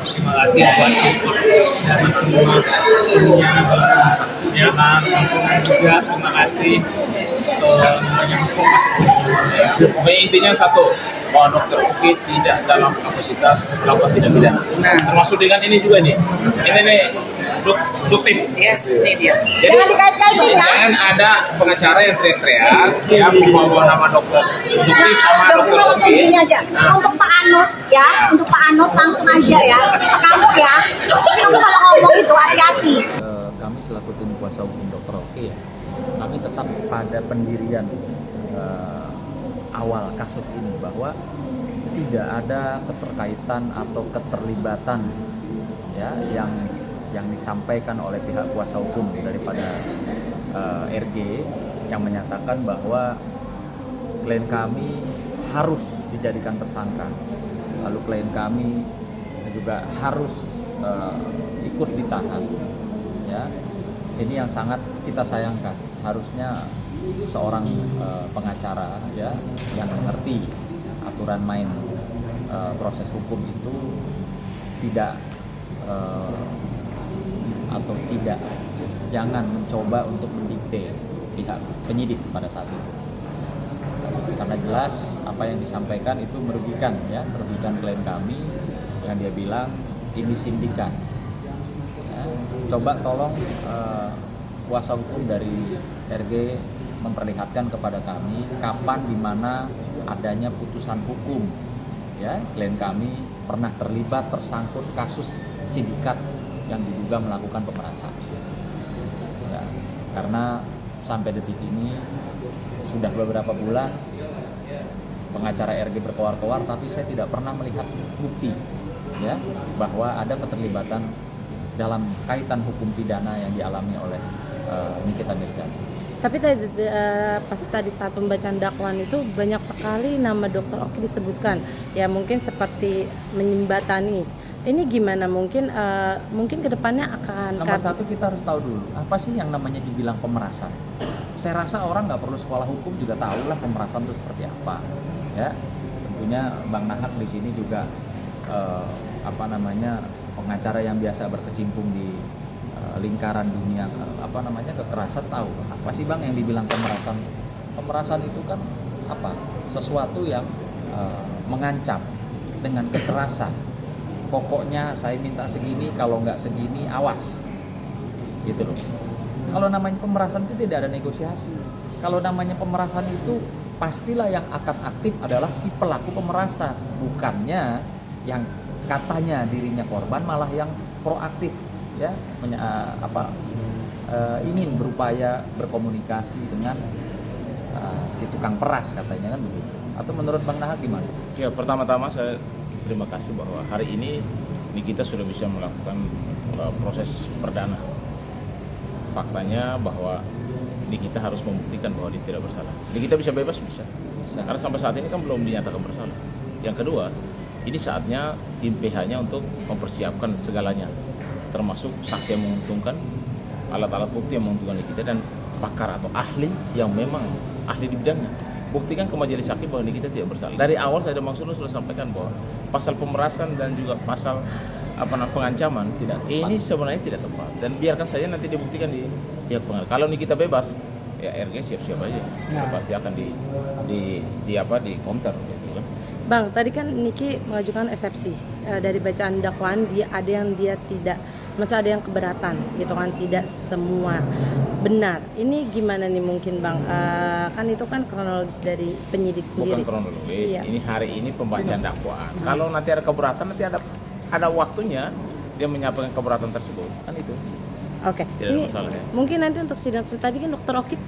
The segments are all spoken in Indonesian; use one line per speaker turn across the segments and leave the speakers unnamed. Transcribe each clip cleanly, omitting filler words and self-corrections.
Terima kasih buat support dari semua dunia ya kan, lingkungan juga. Terima kasih banyak support.
Pokoknya intinya satu, bahwa dokter Oki tidak dalam kapasitas melakukan tindak pidana. Termasuk dengan ini juga nih. Ini nih duktif.
Yes, ini dia.
Jadi
Jangan dikait-kaitin ya.
jangan ada pengacara yang teriak-teriak ya membawa nama dokter duktif sama dokter
langsung
Oki.
gini aja. Untuk Pak Anos ya, untuk Pak Anos langsung aja ya. Kamu ya, kamu kalau ngomong itu hati-hati.
Kami selaku tim kuasa hukum Dr. Oki ya, kami tetap pada pendirian awal kasus ini bahwa tidak ada keterkaitan atau keterlibatan ya yang disampaikan oleh pihak kuasa hukum daripada RG yang menyatakan bahwa klien kami harus dijadikan tersangka, lalu klien kami juga harus ikut ditahan ya. Ini yang sangat kita sayangkan. Harusnya seorang pengacara ya yang mengerti aturan main proses hukum itu tidak jangan mencoba untuk mendikte pihak penyidik pada saat itu, karena jelas apa yang disampaikan itu merugikan klien kami yang dia bilang ini sindikat ya. Coba tolong kuasa hukum dari RG memperlihatkan kepada kami kapan dimana adanya putusan hukum ya klien kami pernah terlibat tersangkut kasus sindikat yang diduga melakukan pemerasan ya, karena sampai detik ini sudah beberapa bulan pengacara RG berkoar-koar tapi saya tidak pernah melihat bukti ya bahwa ada keterlibatan dalam kaitan hukum pidana yang dialami oleh Nikita Mirzani.
Tapi pas tadi saat pembacaan dakwaan itu banyak sekali nama Dr. Oki disebutkan. Ya mungkin seperti menyembatani. Ini gimana mungkin kedepannya akan
Nomor satu kita harus tahu dulu apa sih yang namanya dibilang pemerasan. Saya rasa orang nggak perlu sekolah hukum juga tahu lah pemerasan itu seperti apa. Ya tentunya Bang Nahak di sini juga pengacara yang biasa berkecimpung di lingkaran dunia kekerasan tahu apa sih Bang yang dibilang pemerasan itu kan apa sesuatu yang mengancam dengan kekerasan, pokoknya saya minta segini kalau nggak segini awas gitu loh. Kalau namanya pemerasan itu tidak ada negosiasi. Kalau namanya pemerasan itu pastilah yang akan aktif adalah si pelaku pemerasan, bukannya yang katanya dirinya korban malah yang proaktif ya ingin berupaya berkomunikasi dengan si tukang peras katanya kan begitu. Atau menurut Bang Nahak gimana?
Ya, pertama-tama saya terima kasih bahwa hari ini kita sudah bisa melakukan proses perdana. Faktanya bahwa kita harus membuktikan bahwa dia tidak bersalah. Kita bisa bebas bisa. Karena sampai saat ini kan belum dinyatakan bersalah. Yang kedua, ini saatnya tim PH-nya untuk mempersiapkan segalanya, termasuk saksi yang menguntungkan, alat-alat bukti yang menguntungkan kita, dan pakar atau ahli yang memang ahli di bidangnya. Buktikan ke majelis hakim bahwa kita tidak bersalah. Dari awal saya sudah sampaikan bahwa pasal pemerasan dan juga pasal pengancaman ini sebenarnya tidak tepat, dan biarkan saja nanti dibuktikan di pihak pengadilan. Kalau kita bebas, ya RG siap-siap aja, pasti akan di counter gitu kan.
Bang, tadi kan Niki mengajukan eksepsi dari bacaan dakwaan, ada yang dia tidak, masa ada yang keberatan gitu kan, tidak semua benar. Ini gimana nih mungkin Bang? Kan itu kan kronologis dari penyidik sendiri.
Bukan kronologis,
iya.
Ini hari ini pembacaan dakwaan. Kalau nanti ada keberatan, nanti ada waktunya dia menyampaikan keberatan tersebut, kan itu.
Oke.
Tidak ada masalah ya.
Mungkin nanti untuk sidang tadi kan Dr. Oki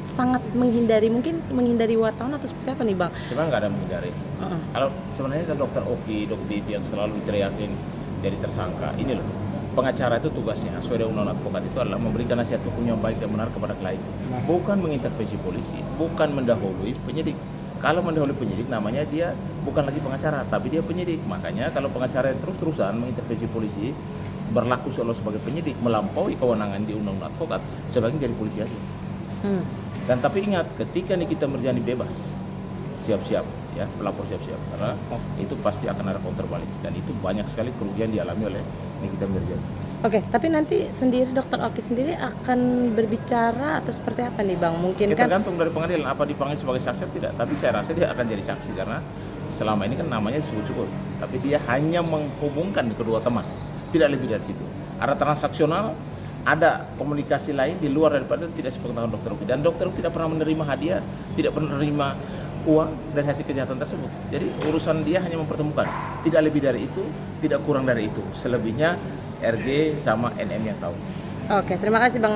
sangat menghindari wartawan atau seperti apa nih Bang?
Sebenarnya nggak ada menghindari. Kalau sebenarnya kan Dokter Oki, Dokter yang selalu teriakin jadi tersangka, ini loh. Pengacara itu tugasnya sesuai dengan undang advokat itu adalah memberikan nasihat hukum yang baik dan benar kepada klien, bukan mengintervensi polisi, bukan mendahului penyidik. Kalau mendahului penyidik namanya dia bukan lagi pengacara, tapi dia penyidik. Makanya kalau pengacara terus-terusan mengintervensi polisi, berlaku sebagai penyidik, melampaui kewenangan di undang-undang advokat, sebaiknya jadi polisi aja. Dan tapi ingat, ketika kita Mirzani bebas, siap-siap ya pelapor siap-siap karena itu pasti akan ada counter balik dan itu banyak sekali kerugian dialami oleh Nikita Mirzani.
Oke, tapi nanti sendiri Dokter Oki sendiri akan berbicara atau seperti apa nih Bang? Mungkin
Ya,
kan
tergantung dari pengadilan apa dipanggil sebagai saksi atau tidak, tapi saya rasa dia akan jadi saksi karena selama ini kan namanya disebut-sebut, tapi dia hanya menghubungkan kedua teman, tidak lebih dari situ. Ada transaksional, ada komunikasi lain di luar daripada tidak sepengetahuan Dokter Oki dan Dokter Oki tidak pernah menerima hadiah, tidak pernah menerima uang dari hasil kejahatan tersebut. Jadi urusan dia hanya mempertemukan, tidak lebih dari itu, tidak kurang dari itu. Selebihnya RG sama NM yang tahu.
Oke, terima kasih Bang.